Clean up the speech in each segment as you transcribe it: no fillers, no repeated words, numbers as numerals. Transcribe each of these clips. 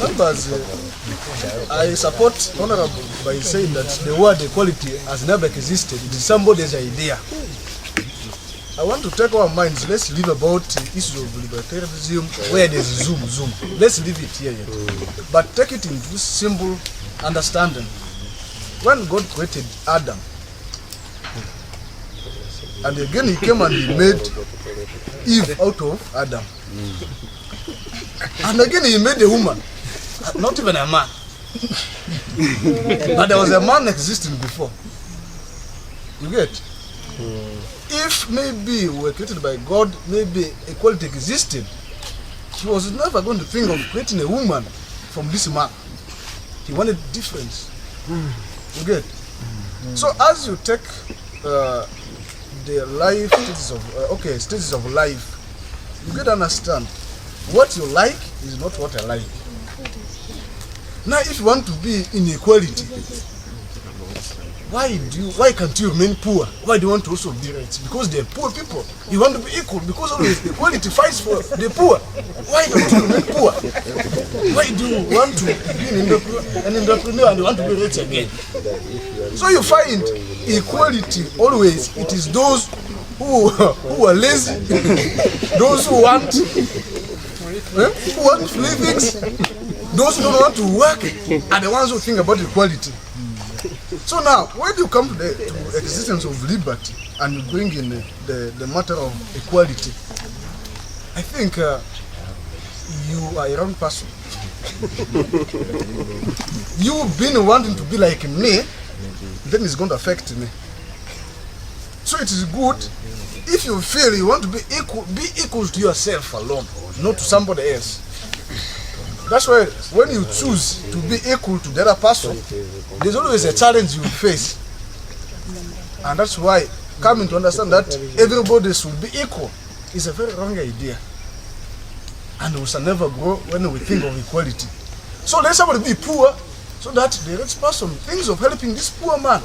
members, I support Honorable by saying that the word equality has never existed. It is somebody's idea. I want to take our minds, let's leave about issues of libertarianism, where there's zoom. Let's leave it here yet. But take it into simple understanding. When God created Adam, and again he came and he made Eve out of Adam. And again he made a woman, not even a man. But there was a man existing before. You get? If maybe we were created by God, maybe equality existed, he was never going to think of creating a woman from this man. He wanted difference. You get? So as you take the life stages of life, you get to understand what you like is not what I like. Now if you want to be in equality, why can't you remain poor? Why do you want to also be rich? Because they're poor people. You want to be equal because always equality fights for the poor. Why don't you remain poor? Why do you want to be an entrepreneur and you want to be rich again? So you find equality always, it is those who are lazy, those who want free things, those who don't want to work are the ones who think about equality. So now, when you come to the existence of liberty and you bring in the matter of equality, I think you are a wrong person. You being wanting to be like me, then it's going to affect me. So it is good if you feel you want to be equal to yourself alone, not to somebody else. That's why when you choose to be equal to the other person, there's always a challenge you face. And that's why coming to understand that everybody should be equal is a very wrong idea. And we shall never grow when we think of equality. So let somebody be poor so that the rich person thinks of helping this poor man.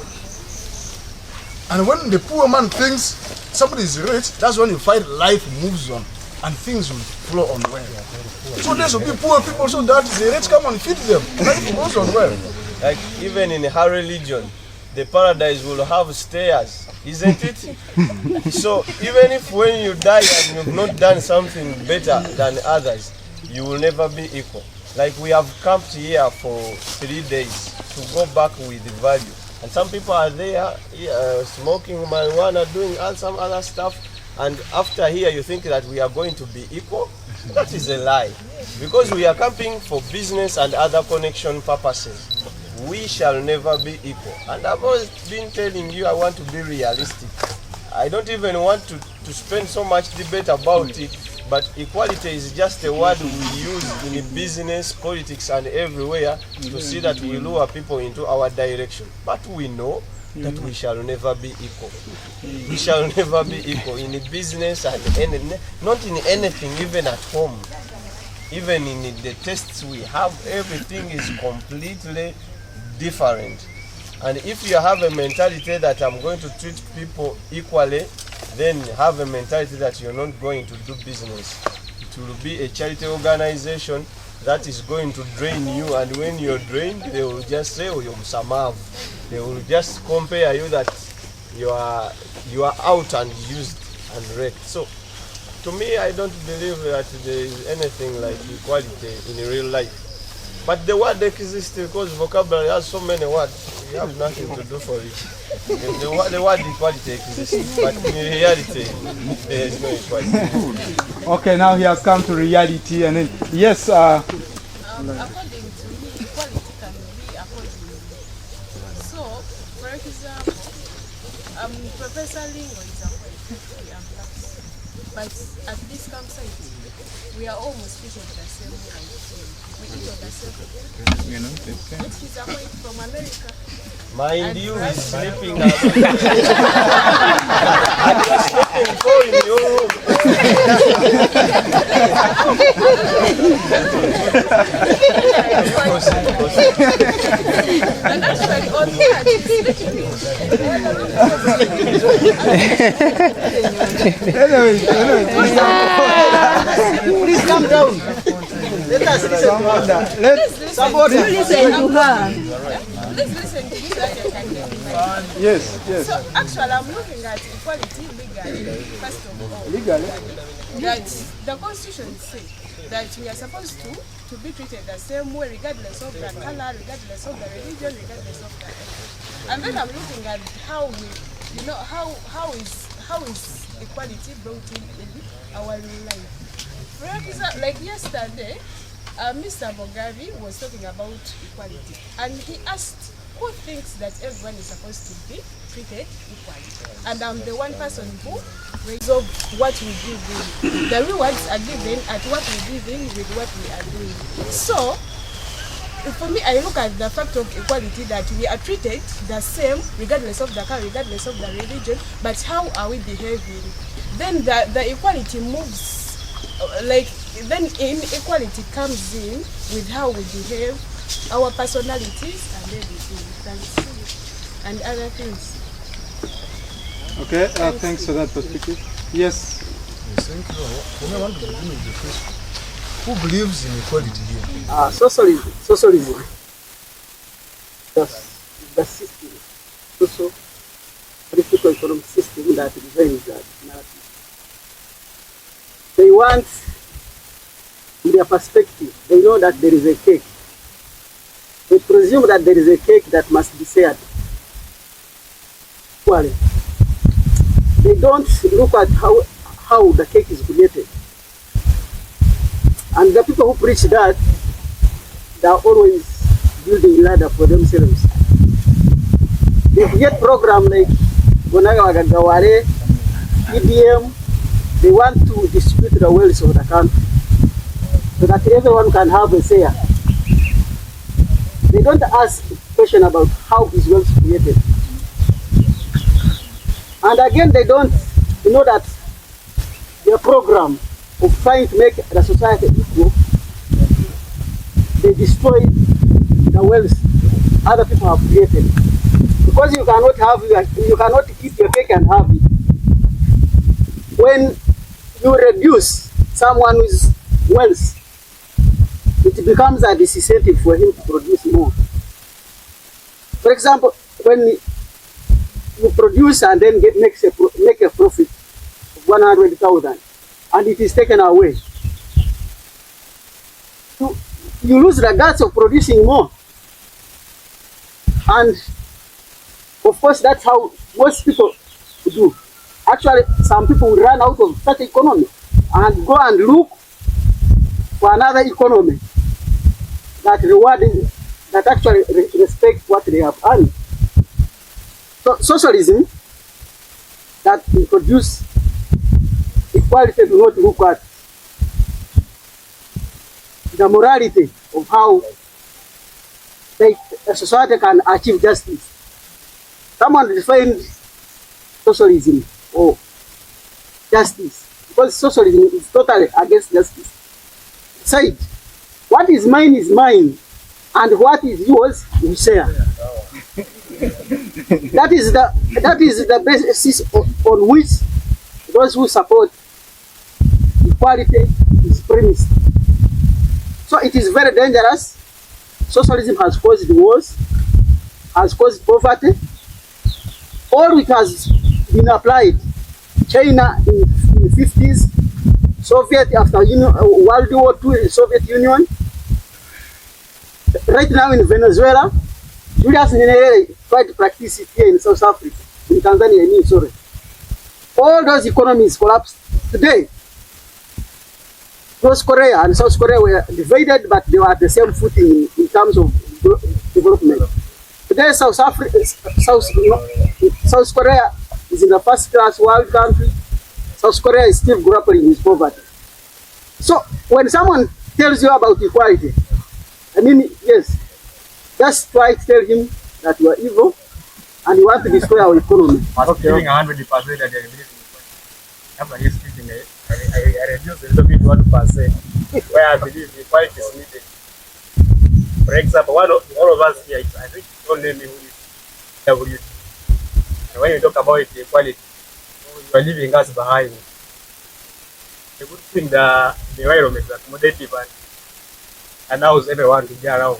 And when the poor man thinks somebody is rich, that's when you find life moves on and things will flow on well. So there should be poor people so that the rich come and feed them. Life goes on well. Like even in her religion, the paradise will have stairs, isn't it? So even if when you die and you've not done something better than others, you will never be equal. Like we have camped here for 3 days to go back with the value. And some people are there smoking marijuana, doing some other stuff. And after here you think that we are going to be equal? That is a lie. Because we are camping for business and other connection purposes. We shall never be equal. And I've always been telling you I want to be realistic. I don't even want to spend so much debate about it, but equality is just a word we use in business, politics and everywhere to see that we lure people into our direction. But we know that we shall never be equal. We shall never be equal in business and not in anything, even at home. Even in the tastes we have, everything is completely different. And if you have a mentality that I'm going to treat people equally, then have a mentality that you're not going to do business. It will be a charity organization that is going to drain you, and when you're drained, they will just say, oh, you're Samav. They will just compare you that you are out and used and wrecked. So, to me, I don't believe that there is anything like equality in real life. But the word exists because vocabulary has so many words. We have nothing to do for it. The word equality exists, but in reality, there is no equality. Okay, now he has come to reality, and then yes. According to me, equality can be accordingly. So, for example, Professor Lingo is a white, we are blacks. But at this campsite, we are almost treated the same way. We eat on the same way. Which is a white from America. Mind you, he's sleeping out. And you're sleeping for in your room. And actually, on here, he's sleeping. Anyway, Please calm down. Let us listen to her. Let's Somebody. listen to her. Let's listen to you that you can get it. Yes, yes. So actually, I'm looking at equality legally, first of all. Legally. That the Constitution says that we are supposed to be treated the same way regardless of the color, regardless of the religion, regardless of the ethnic. And then I'm looking at how we, you know, how is equality brought in our life. For example, like yesterday, Mr. Mugabe was talking about equality, and he asked who thinks that everyone is supposed to be treated equally. And I'm the one person who resolve what we give in. The rewards are given at what we give in with what we are doing. So, for me, I look at the fact of equality, that we are treated the same regardless of the color, regardless of the religion, but how are we behaving? Then the equality moves, like, then inequality comes in with how we behave, our personalities and everything, and other things. Okay, thanks for that perspective. Yes. Yes, thank you. For me, I want to begin with the question. Who believes in equality here? Socialism. The system, social, political, economic system that designs that narrative. They want, in their perspective, they know that there is a cake. They presume that there is a cake that must be shared. Equally. They don't look at how the cake is created. And the people who preach that, they are always building ladder for themselves. They get program like Gonaga Gaware, EDM, they want to distribute the wealth of the country so that everyone can have a share. They don't ask question about how is wealth created. And again, they don't know that their program of trying to make the society equal, they destroy the wealth other people have created. Because you cannot keep your cake and have it. When you reduce someone's wealth, it becomes a disincentive for him to produce more. For example, when you produce and then make a profit of 100,000 and it is taken away, you lose the guts of producing more. And of course, that's how most people do. Actually, some people will run out of such economy and go and look for another economy that actually respect what they have earned. So socialism that introduce equality do not look at the morality of how a society can achieve justice. Someone defined socialism or justice, because socialism is totally against justice. Said, what is mine, and what is yours, we share. That is the basis on which those who support equality is premised. So it is very dangerous. Socialism has caused wars, has caused poverty. All it has been applied. China in the 50s, Soviet after World War II, Soviet Union. Right now in Venezuela, Julius Nyerere tried to practice it here in South Africa, in Tanzania, sorry. All those economies collapsed. Today, North Korea and South Korea were divided, but they were at the same footing in terms of development. Today, South Korea is in the first class world country. South Korea is still grappling with poverty. So when someone tells you about equality, I mean, yes, just try to tell him that you are evil and you want to destroy our economy. Giving 100% that I believe in equality. After his speaking, I reduce a little bit 1% where I believe equality is needed. For example, all of us here, I think don't name me who is WT. And when you talk about equality, you are leaving us behind. A good thing, the environment, the accommodative, and allows everyone to be around.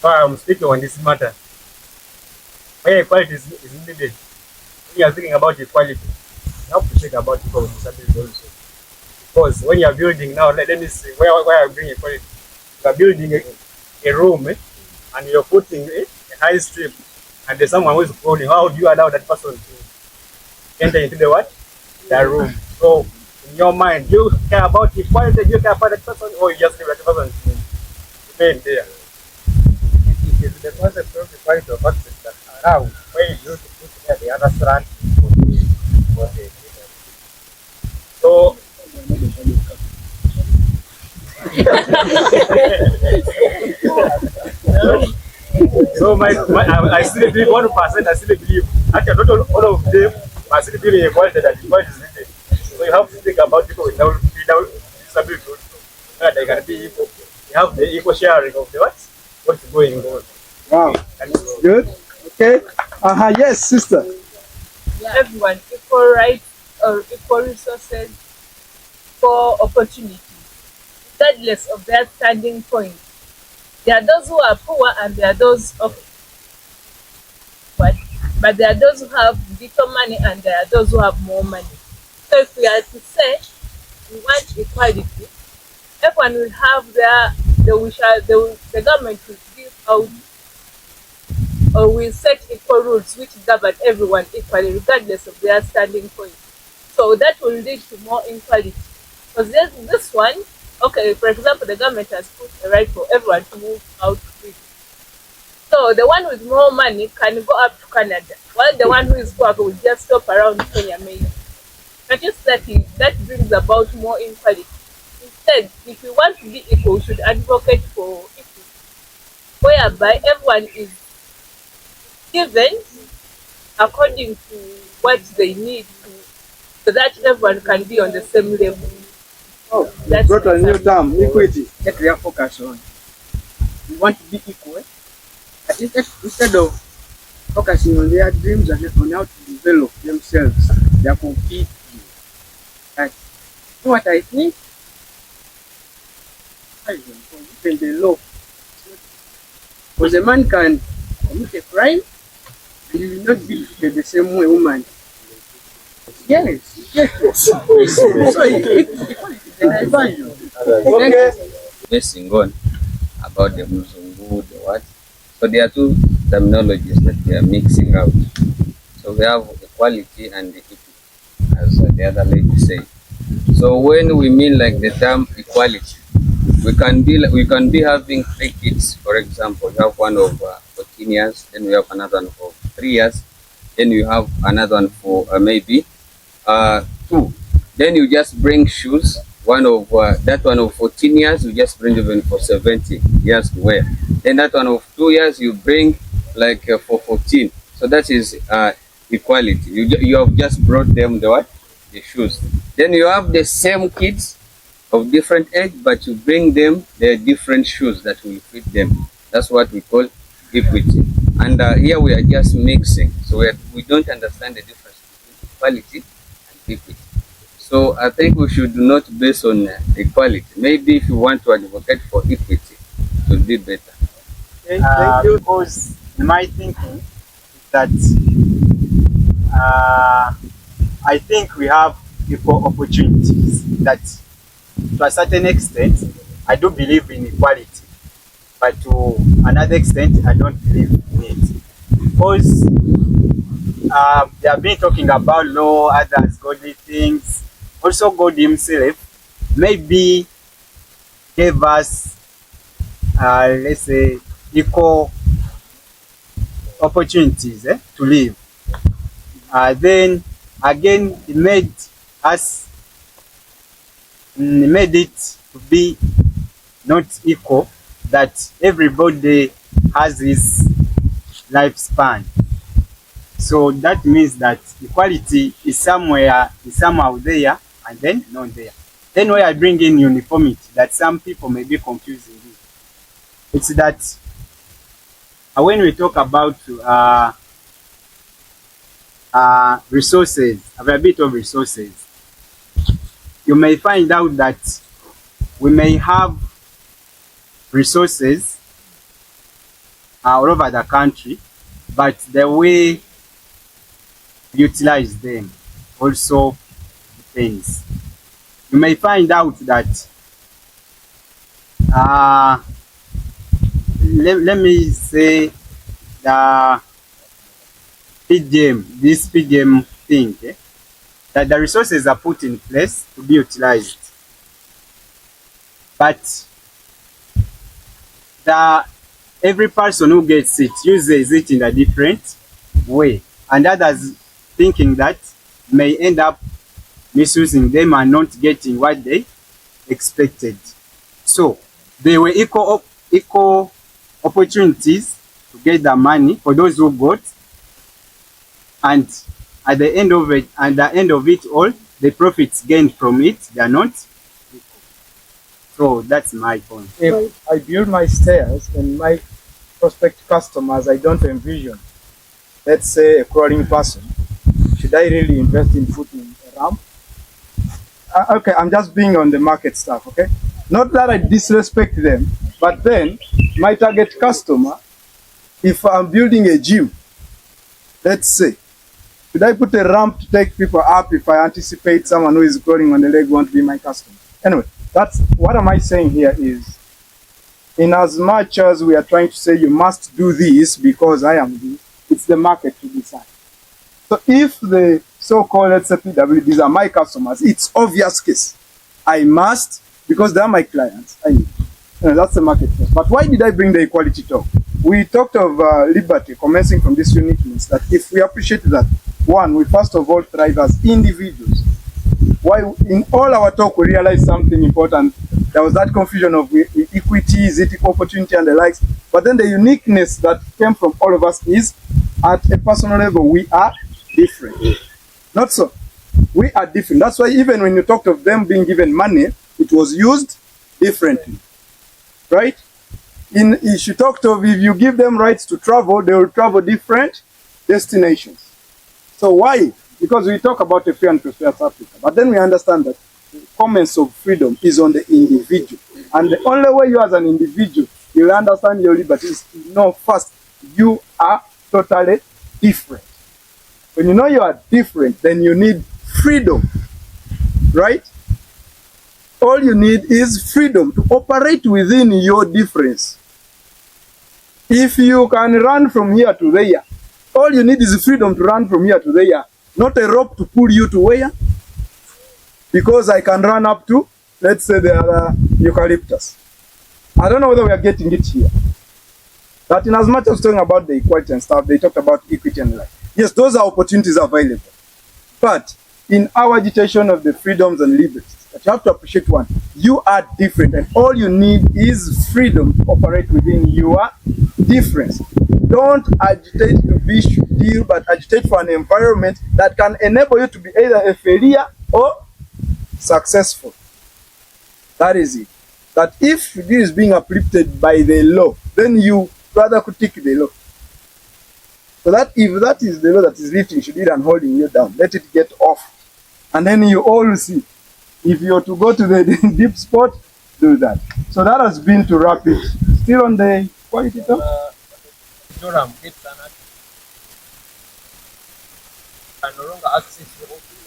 So I'm speaking on this matter. Where equality is needed. When you are thinking about equality, you have to think about people with disabilities also. Because when you are building now, let me see where I bring equality. You are building a room and you're putting a high strip and there's someone who is crawling. How do you allow that person to enter into the what? The room. So in your mind, do you care about equality? Do you care about that person, or you just leave that person to remain there? It is the concept of equality of access that allow where you to put there the other strand for the so so I still believe 1%. I still believe actually not all of them are still believing equality that equality is needed. So you have to think about people without disability also. That they can be equal. You have the equal sharing of the what's going on. Wow. Good. Okay. Yes, sister. Everyone equal rights or equal resources, equal opportunities, regardless of their standing point. There are those who are poor and there are those but there are those who have little money and there are those who have more money. So if we are to say we want equality, everyone will have the government will give out or will set equal rules which govern everyone equally regardless of their standing point. So that will lead to more equality. Because this one, okay, for example, the government has put a right for everyone to move out free. So the one with more money can go up to Canada, while the one who is poor will just stop around Kenya maybe. But just that brings about more equality. Instead, if we want to be equal, we should advocate for equity, whereby everyone is given according to what they need so that everyone can be on the same level. Oh, that's brought a new term, equity. That we are focused on. We want to be equal, but instead of focusing on their dreams and on how to develop themselves, they are competing. And you know what I think? Even the law. Because a man can commit a crime and he will not be treated the same way woman. Yes. So equality is a value. Messing on about the Muzungu, the what. So there are two terminologies that we are mixing out. So we have equality and equity, as the other lady said. So when we mean like the term equality, we can be having 3 kids, for example. You have one of 14 years, then we have another one for 3 years, then you have another one for maybe 2. Then you just bring shoes. That one of 14 years, you just bring even for 17 years to wear. Then that one of 2 years, you bring like for 14. So that is equality. You have just brought them the shoes. Then you have the same kids of different age, but you bring them their different shoes that will fit them. That's what we call equity. And here we are just mixing. So we don't understand the difference between equality and equity. So I think we should not base on equality. Maybe if you want to advocate for equity, it will be better. Okay, thank you. Because in my thinking that I think we have equal opportunities. That to a certain extent, I do believe in equality, but to another extent, I don't believe in it. Because they have been talking about law, others godly things. Also, God Himself maybe gave us, let's say, equal opportunities to live. Then again, He made it to be not equal, that everybody has his lifespan. So that means that equality is somehow there and then not there. Then why I bring in uniformity, that some people may be confusing it. It's that when we talk about resources, availability of resources, you may find out that we may have resources all over the country, but the way we utilize them also depends. You may find out that let me say the this PGM thing, that the resources are put in place to be utilized, but every person who gets it uses it in a different way, and others thinking that may end up misusing them and not getting what they expected. So there were equal opportunities to get the money for those who got, and at the end of it all, the profits gained from it, they are not equal. So that's my point. If I build my stairs and my prospect customers I don't envision, let's say a crawling person, should I really invest in putting a ramp? Okay, I'm just being on the market stuff, okay? Not that I disrespect them, but then my target customer, if I'm building a gym, let's say, should I put a ramp to take people up if I anticipate someone who is crawling on the leg won't be my customer? Anyway, that's what am I saying here is, in as much as we are trying to say you must do this because I am this, it's the market to decide. So if the so-called, let's say PWDs are my customers, it's obvious case. I must, because they are my clients. I need. That's the market first. But why did I bring the equality talk? We talked of liberty, commencing from this uniqueness, that if we appreciate that, one, we first of all thrive as individuals. Why in all our talk we realized something important. There was that confusion of equity, is it equal opportunity and the likes. But then the uniqueness that came from all of us is, at a personal level, we are different. Not so. We are different. That's why even when you talked of them being given money, it was used differently. Right? She talked of if you give them rights to travel, they will travel different destinations. So why? Because we talk about a free and prosperous Africa. But then we understand that the comments of freedom is on the individual. And the only way you as an individual, you will understand your liberty is to know first, you are totally different. When you know you are different, then you need freedom, right? All you need is freedom to operate within your difference. If you can run from here to there, all you need is freedom to run from here to there, not a rope to pull you to where. Because I can run up to, let's say, the eucalyptus. I don't know whether we are getting it here. But in as much as talking about the equality and stuff, they talked about equity and life. Yes, those are opportunities available. But in our agitation of the freedoms and liberties, that you have to appreciate one, you are different, and all you need is freedom to operate within your difference. Don't agitate to be deal, but agitate for an environment that can enable you to be either a failure or successful. That is it. That if this is being uplifted by the law, then you rather critique the law. So that if that is the law that is lifting, should be and holding you down, let it get off. And then you all see. If you're to go to the deep spot, do that. So that has been to wrap it. Still on the quality talk? Durham gets an can no longer access the office.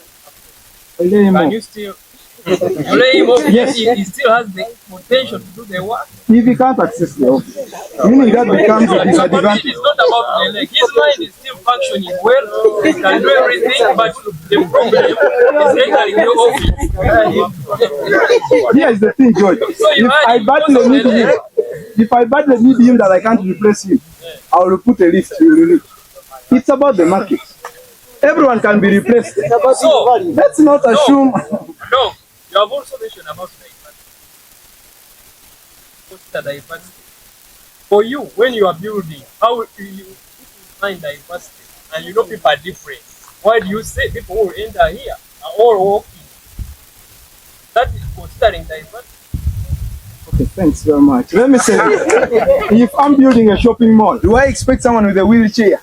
Can you still lay him off? Yes, he still has the potential to do the work. If he can't access the office, meaning that becomes a disadvantage. It's not about the leg. His mind is still functioning well. He can do everything, but the problem is entering the office. Here is the thing, George. If I badly need him that I can't replace him, I will put a lift. It's about the market. Everyone can be replaced. So, let's not assume. No, you have also mentioned about diversity. For you, when you are building, how will you find diversity? And you know people are different. Why do you say people who enter here are all walking? That is considering diversity. Okay, thanks very much. Let me say this. If I'm building a shopping mall, do I expect someone with a wheelchair?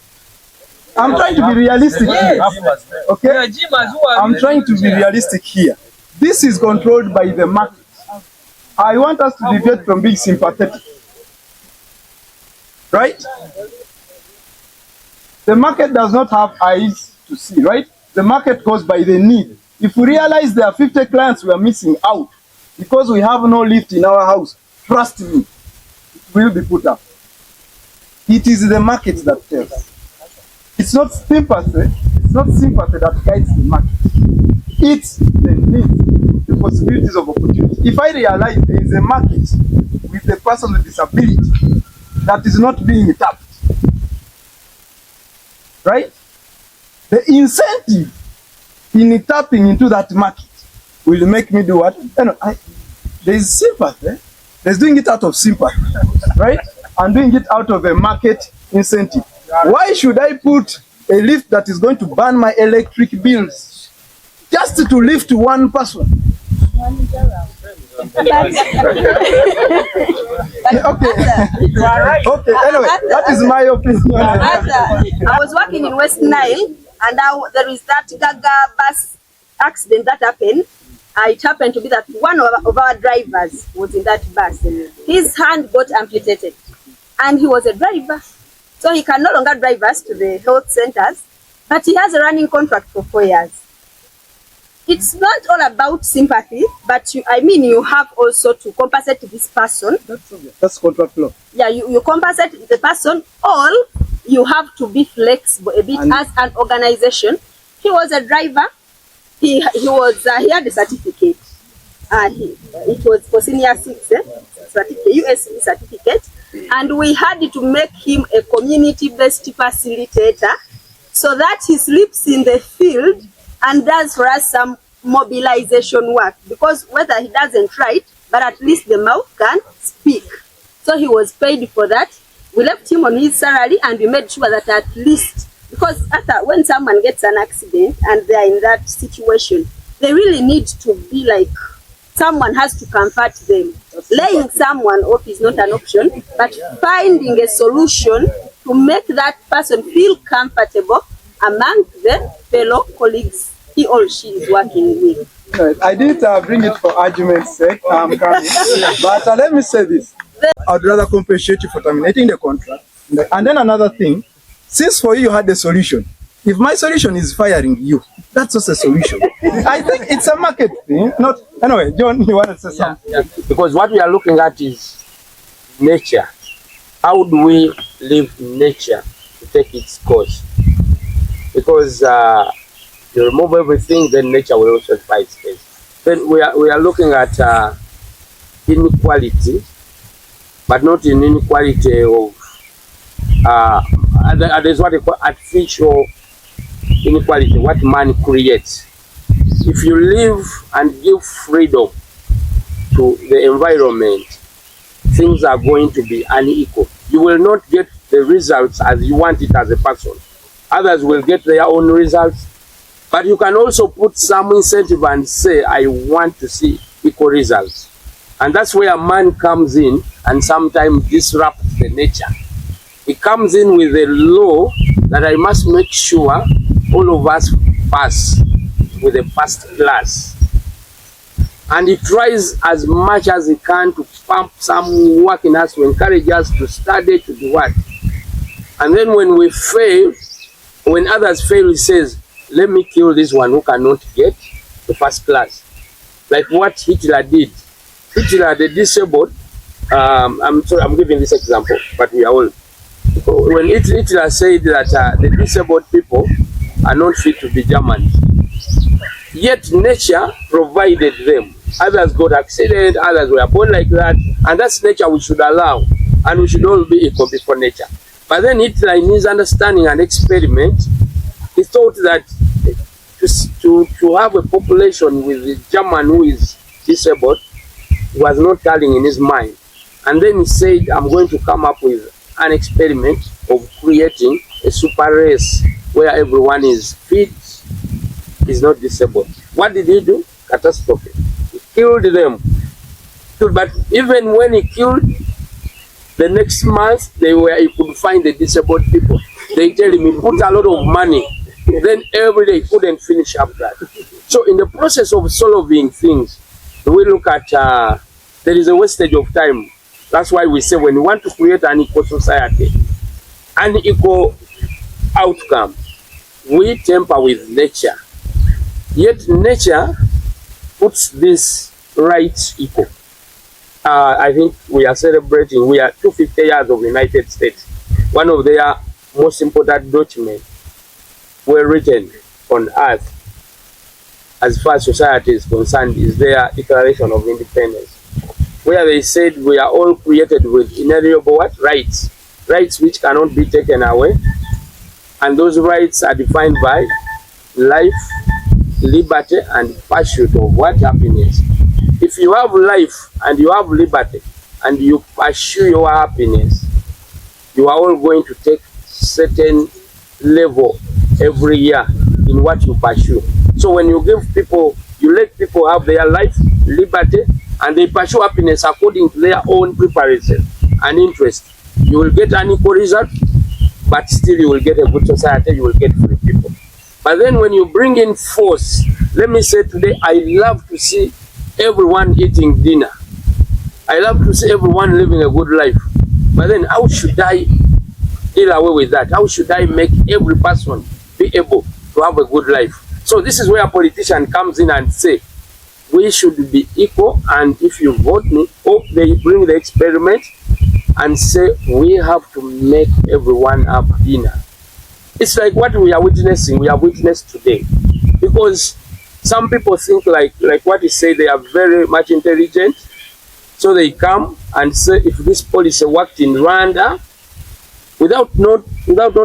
I'm trying to be realistic here. Okay? I'm trying to be realistic here. This is controlled by the market. I want us to deviate from being sympathetic. Right? The market does not have eyes to see, right? The market goes by the need. If we realize there are 50 clients we are missing out because we have no lift in our house, trust me, it will be put up. It is the market that tells. It's not sympathy. It's not sympathy that guides the market. It's the needs, the possibilities of opportunity. If I realize there is a market with a person with disability that is not being tapped, right? The incentive in tapping into that market will make me do what? There is sympathy. There's doing it out of sympathy, right? And doing it out of a market incentive. Why should I put a lift that is going to burn my electric bills just to lift one person? Okay. Okay, anyway, that is my opinion. I was working in West Nile, and now there is that Gaga bus accident that happened. It happened to be that one of our drivers was in that bus. His hand got amputated, and he was a driver. So he can no longer drive us to the health centers, but he has a running contract for 4 years. It's not all about sympathy, but you have also to compensate this person. That's contract law. Yeah, you compensate the person, or you have to be flexible a bit as an organization. He was a driver. He had a certificate. It was for senior 6, certificate, US certificate. And we had to make him a community-based facilitator so that he sleeps in the field and does for us some mobilization work. Because whether he doesn't write, but at least the mouth can speak. So he was paid for that. We left him on his salary and we made sure that at least, because when someone gets an accident and they are in that situation, they really need to be like, someone has to comfort them. Laying someone off is not an option, but finding a solution to make that person feel comfortable among the fellow colleagues he or she is working with. I didn't bring it for argument's sake, but let me say this. I'd rather compensate you for terminating the contract. And then another thing, since for you had a solution, if my solution is firing you, that's also a solution. I think it's a market thing. Not anyway, John, you want to say something? Yeah. Because what we are looking at is nature. How do we leave nature to take its course? Because you remove everything, then nature will also fight its case. Then we are looking at inequality, but not in inequality of there's what they call artificial inequality, what man creates. If you live and give freedom to the environment, things are going to be unequal. You will not get the results as you want it as a person. Others will get their own results. But you can also put some incentive and say, I want to see equal results. And that's where man comes in and sometimes disrupts the nature. He comes in with a law that I must make sure all of us pass with a first class. And he tries as much as he can to pump some work in us, to encourage us to study, to do what. And then when we fail, when others fail, he says, let me kill this one who cannot get the first class. Like what Hitler did. Hitler, the disabled, I'm sorry, I'm giving this example, but we are all. When Hitler said that the disabled people are not fit to be Germans, yet nature provided them. Others got accident, others were born like that, and that's nature we should allow, and we should all be equal before nature. But then Hitler, in his understanding and experiment, he thought that to have a population with a German who is disabled was not telling in his mind. And then he said, I'm going to come up with an experiment of creating a super race where everyone is fit, is not disabled. What did he do? Catastrophe. He killed them. But even when he killed, the next month he could find the disabled people. They tell him he put a lot of money. Then every day he couldn't finish up that. So in the process of solving things, we look at there is a wastage of time. That's why we say when you want to create an equal society, an equal outcome, we temper with nature. Yet nature puts this right equal. I think we are celebrating, we are 250 years of United States. One of their most important documents were written on earth as far as society is concerned is their Declaration of Independence, where they said we are all created with inalienable what? Rights. Rights which cannot be taken away. And those rights are defined by life, liberty, and pursuit of what? Happiness. If you have life and you have liberty and you pursue your happiness, you are all going to take certain level every year in what you pursue. So when you give people, you let people have their life, liberty, and they pursue happiness according to their own preparation and interest, you will get an equal result, but still you will get a good society, you will get free people. But then when you bring in force, let me say today, I love to see everyone eating dinner. I love to see everyone living a good life. But then how should I deal away with that? How should I make every person be able to have a good life? So this is where a politician comes in and say, we should be equal, and if you vote me, or they bring the experiment and say, we have to make everyone have dinner. It's like what we are witnessing, we have witnessed today. Because some people think like what you say, they are very much intelligent. So they come and say, if this policy worked in Rwanda, without not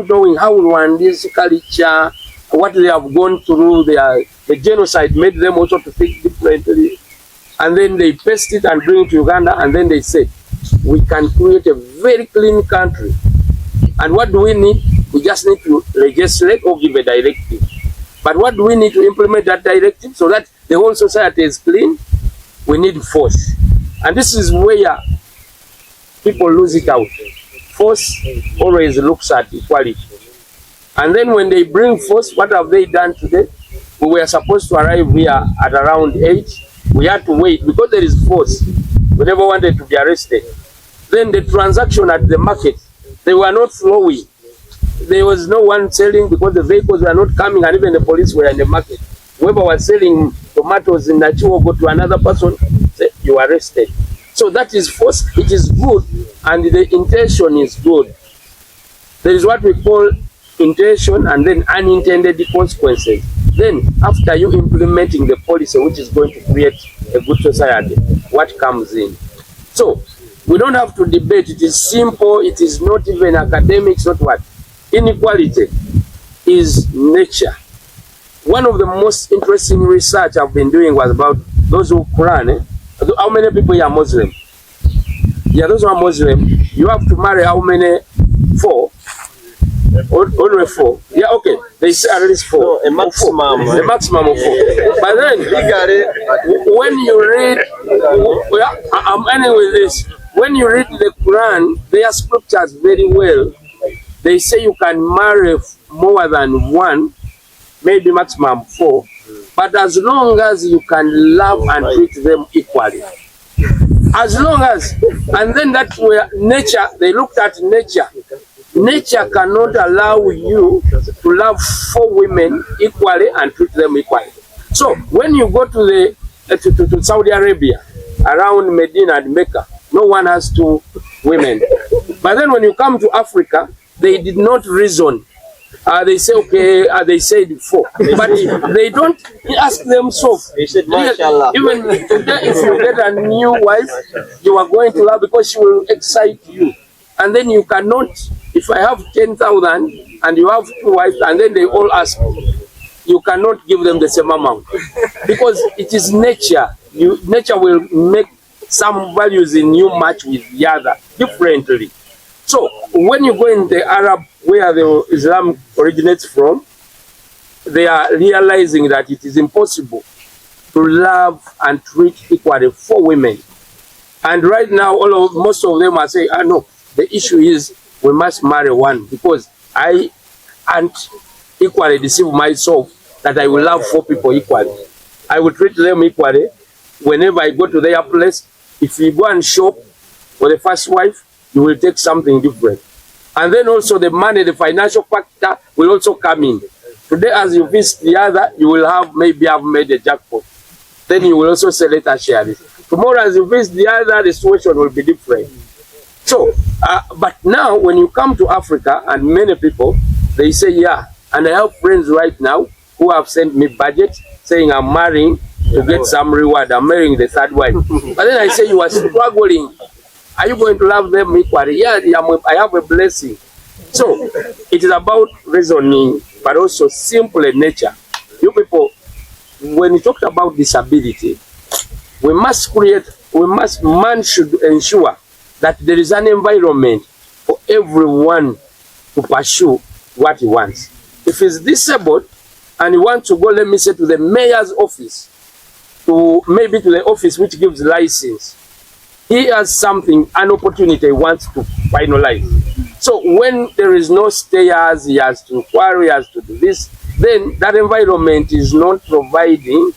knowing how Rwanda's culture, what they have gone through, the genocide made them also to think differently. And then they paste it and bring it to Uganda, and then they say, we can create a very clean country. And what do we need? We just need to legislate or give a directive. But what do we need to implement that directive so that the whole society is clean? We need force. And this is where people lose it out. Force always looks at equality. And then when they bring force, what have they done today? We were supposed to arrive here at around 8. We had to wait because there is force. We never wanted to be arrested. Then the transaction at the market, they were not flowing. There was no one selling because the vehicles were not coming, and even the police were in the market. Whoever was selling tomatoes in Nachuo go to another person, say, you are arrested. So that is force. It is good, and the intention is good. There is what we call intention and then unintended consequences. Then after you implementing the policy which is going to create a good society, what comes in? So we don't have to debate. It is simple. It is not even academics, not what. Inequality is nature. One of the most interesting research I've been doing was about those who Quran. How many people here are Muslim? Yeah, those who are Muslim, you have to marry how many? 4? Only 4. Yeah, okay. They say at least 4. No, a maximum. A maximum of 4. But then, when you read, I'm ending with this. When you read the Quran, their scriptures very well. They say you can marry more than 1, maybe maximum 4, but as long as you can love and treat them equally. As long as, and then that's where nature, they looked at nature. Nature cannot allow you to love 4 women equally and treat them equally. So when you go to to Saudi Arabia, around Medina and Mecca, no one has 2 women. But then when you come to Africa, they did not reason. They say, okay, they said 4. But they don't ask themselves. They said, mashallah. Even today, if you get a new wife, you are going to love because she will excite you. And then you cannot, if I have 10,000 and you have 2 wives and then they all ask, you cannot give them the same amount. Because it is nature. Nature will make some values in you match with the other differently. So when you go in the Arab, where the Islam originates from, they are realizing that it is impossible to love and treat equally 4 women. And right now, most of them are saying, no, the issue is we must marry 1 because I can't equally deceive myself that I will love 4 people equally. I will treat them equally. Whenever I go to their place, If you go and shop for the first wife, you will take something different. And then also the money, the financial factor will also come in. Today, as you visit the other, you will have maybe have made a jackpot. Then you will also say, let us share this. Tomorrow, as you visit the other, the situation will be different. So, but now when you come to Africa, and many people, they say, yeah, and I have friends right now who have sent me budget saying I'm marrying to get some reward. I'm marrying the third wife. But then I say, you are struggling. Are you going to love them equally? Yeah, I have a blessing. So, it is about reasoning, but also simple in nature. You people, when you talked about disability, man should ensure that there is an environment for everyone to pursue what he wants. If he's disabled and he wants to go, let me say, to the mayor's office, to maybe to the office which gives license, he has something, an opportunity he wants to finalize. So when there is no stairs, he has to quarry, he has to do this, then that environment is not providing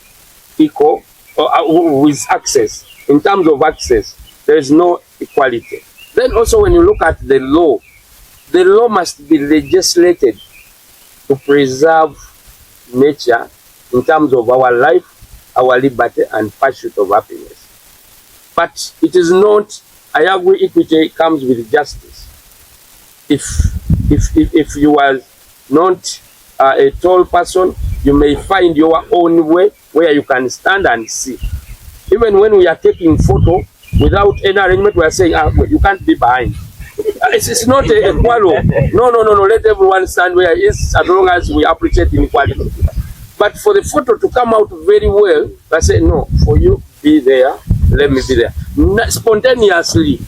equal with access. In terms of access, there is no equality. Then also when you look at the law must be legislated to preserve nature in terms of our life, our liberty, and pursuit of happiness. But it is not, I agree, equity comes with justice. If you are not a tall person, you may find your own way where you can stand and see. Even when we are taking photo without any arrangement, we are saying, you can't be behind. It's not a quarrel. No. Let everyone stand where he is, as long as we appreciate inequality. But for the photo to come out very well, I say, no, for you, be there, let me be there. Spontaneously.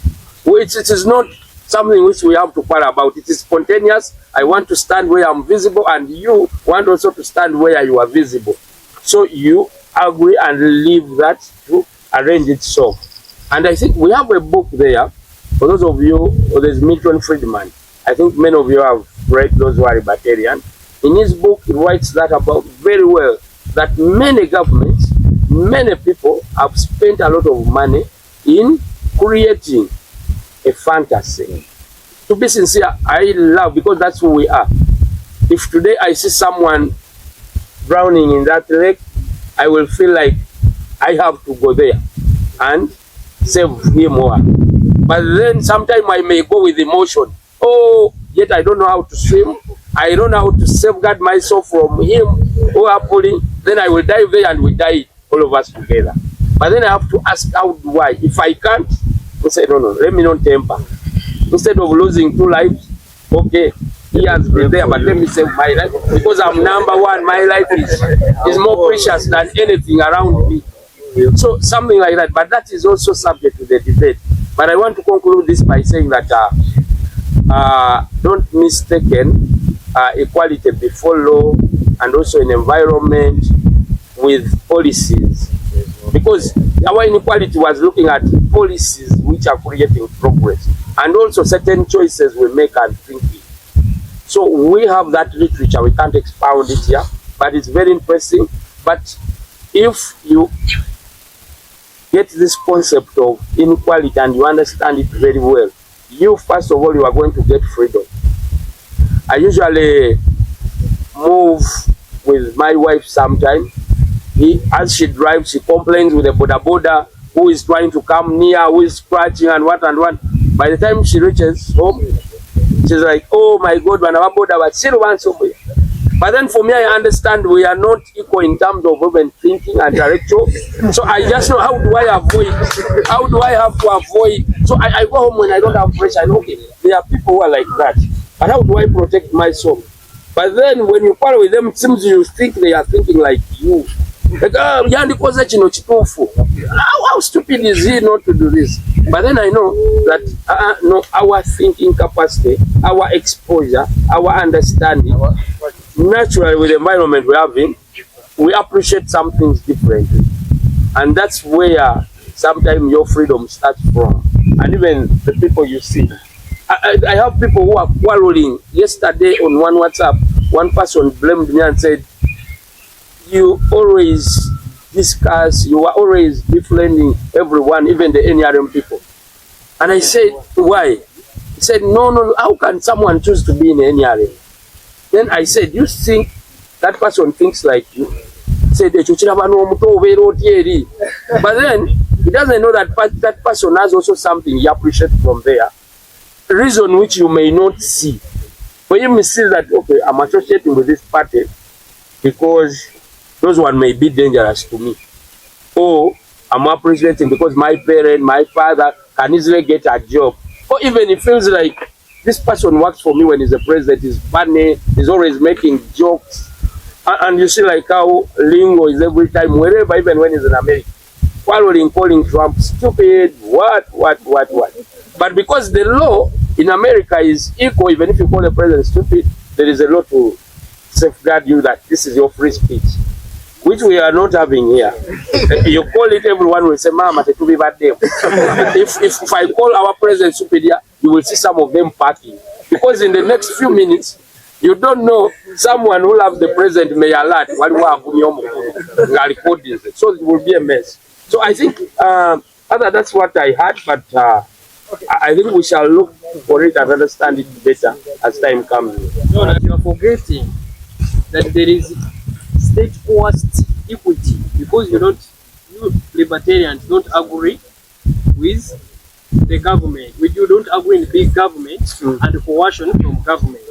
It is not something which we have to quarrel about. It is spontaneous. I want to stand where I'm visible, and you want also to stand where you are visible. So you agree and leave that to arrange itself. And I think we have a book there. For those of you, there's Milton Friedman. I think many of you have read those who are libertarian. In his book, he writes that about very well, that many governments, many people have spent a lot of money in creating a fantasy. To be sincere, I love, because that's who we are. If today I see someone drowning in that lake, I will feel like I have to go there and save him or her. But then sometimes I may go with emotion. Oh, yet I don't know how to swim. I don't know how to safeguard myself from him who are pulling. Then I will dive there and we die, all of us together. But then I have to ask, how do I? If I can't, I say, no, let me not temper. Instead of losing 2 lives, okay, he has been there, but let me save my life. Because I'm number one, my life is more precious than anything around me. So something like that, but that is also subject to the debate. But I want to conclude this by saying that don't mistaken equality before law and also an environment with policies. Because our inequality was looking at policies which are creating progress and also certain choices we make and thinking. So we have that literature, we can't expound it here, but it's very interesting. But if you get this concept of inequality and you understand it very well, you first of all, you are going to get freedom. I usually move with my wife sometimes. As she drives, she complains with the boda who is trying to come near, who is scratching and what and what. By the time she reaches home, she's like, oh my God, but still wants somewhere. But then for me, I understand we are not equal in terms of even thinking and intellectual. So I just know, how do I avoid? How do I have to avoid? So I go home when I don't have pressure. I know, okay, there are people who are like that. But how do I protect myself? But then when you quarrel with them, it seems you think they are thinking like you. Like, how stupid is he not to do this? But then I know that no, our thinking capacity, our exposure, our understanding, naturally with the environment we have in, we appreciate some things differently. And that's where sometimes your freedom starts from. And even the people you see. I have people who are quarreling. Yesterday on one WhatsApp, one person blamed me and said, you always discuss, you are always befriending everyone, even the NRM people. And I said, why? He said, no, how can someone choose to be in NRM? Then I said, you think that person thinks like you? He said, but then he doesn't know that that person has also something he appreciates from there. A reason which you may not see. For him, he sees that, okay, I'm associating with this party because those one may be dangerous to me. Or I'm appreciating because my parent, my father can easily get a job. Or even it feels like this person works for me when he's a president, he's funny, he's always making jokes. And you see like how Lingo is every time, wherever, even when he's in America, calling Trump stupid, what. But because the law in America is equal, even if you call the president stupid, there is a law to safeguard you that this is your free speech, which we are not having here. You call it, everyone will say, Mama, to be bad them. If I call our president stupid here, you will see some of them parking. Because in the next few minutes, you don't know, someone who loves the president may alert, so it will be a mess. So I think that's what I had, but I think we shall look for it and understand it better as time comes. No, you are forgetting that there is state-coerced equity, because you libertarians don't agree with the government. You don't agree in big government and coercion from government.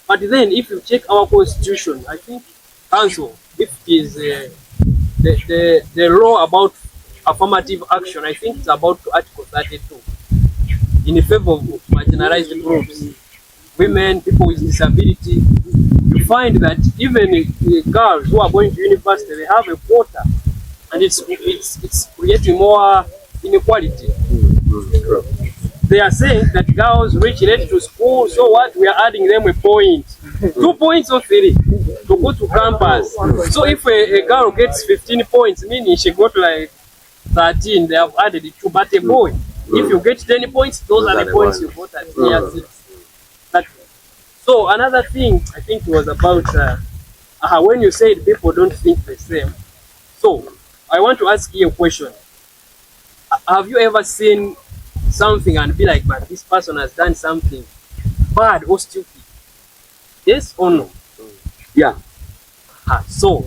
But then if you check our constitution, I think council, if it is the law about affirmative action, I think it's about Article 32 in favor of marginalized groups, women, people with disability. You find that even girls who are going to university, they have a quota, and it's creating more inequality. They are saying that girls reach late to school, so what? We are adding them a point, 2 points or 3 to go to campus. So if a girl gets 15 points, meaning she got like 13, they have added 2, but a boy, if you get 10 points, those are the points you got at year 6. So another thing I think was about when you said people don't think the same. So I want to ask you a question. Have you ever seen something and be like, but this person has done something bad or stupid? Yes or no? Yeah. So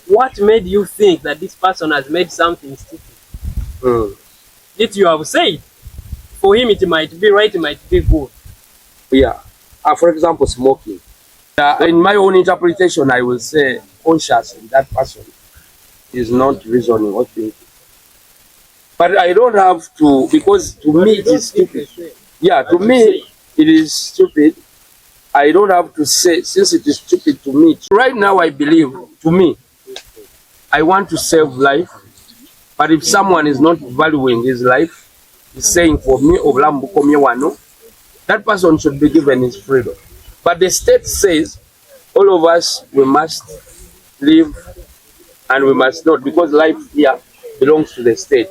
what made you think that this person has made something stupid? Yet you have said, for him it might be right, it might be good. Yeah. For example, smoking. In my own interpretation, I will say consciously that person is not reasoning or thinking. But I don't have to, because to me it is stupid. Yeah, to me it is stupid. I don't have to say, since it is stupid to me. Right now I believe, to me, I want to save life. But if someone is not valuing his life, he's saying for me, that person should be given his freedom. But the state says, all of us, we must live and we must not, because life here belongs to the state.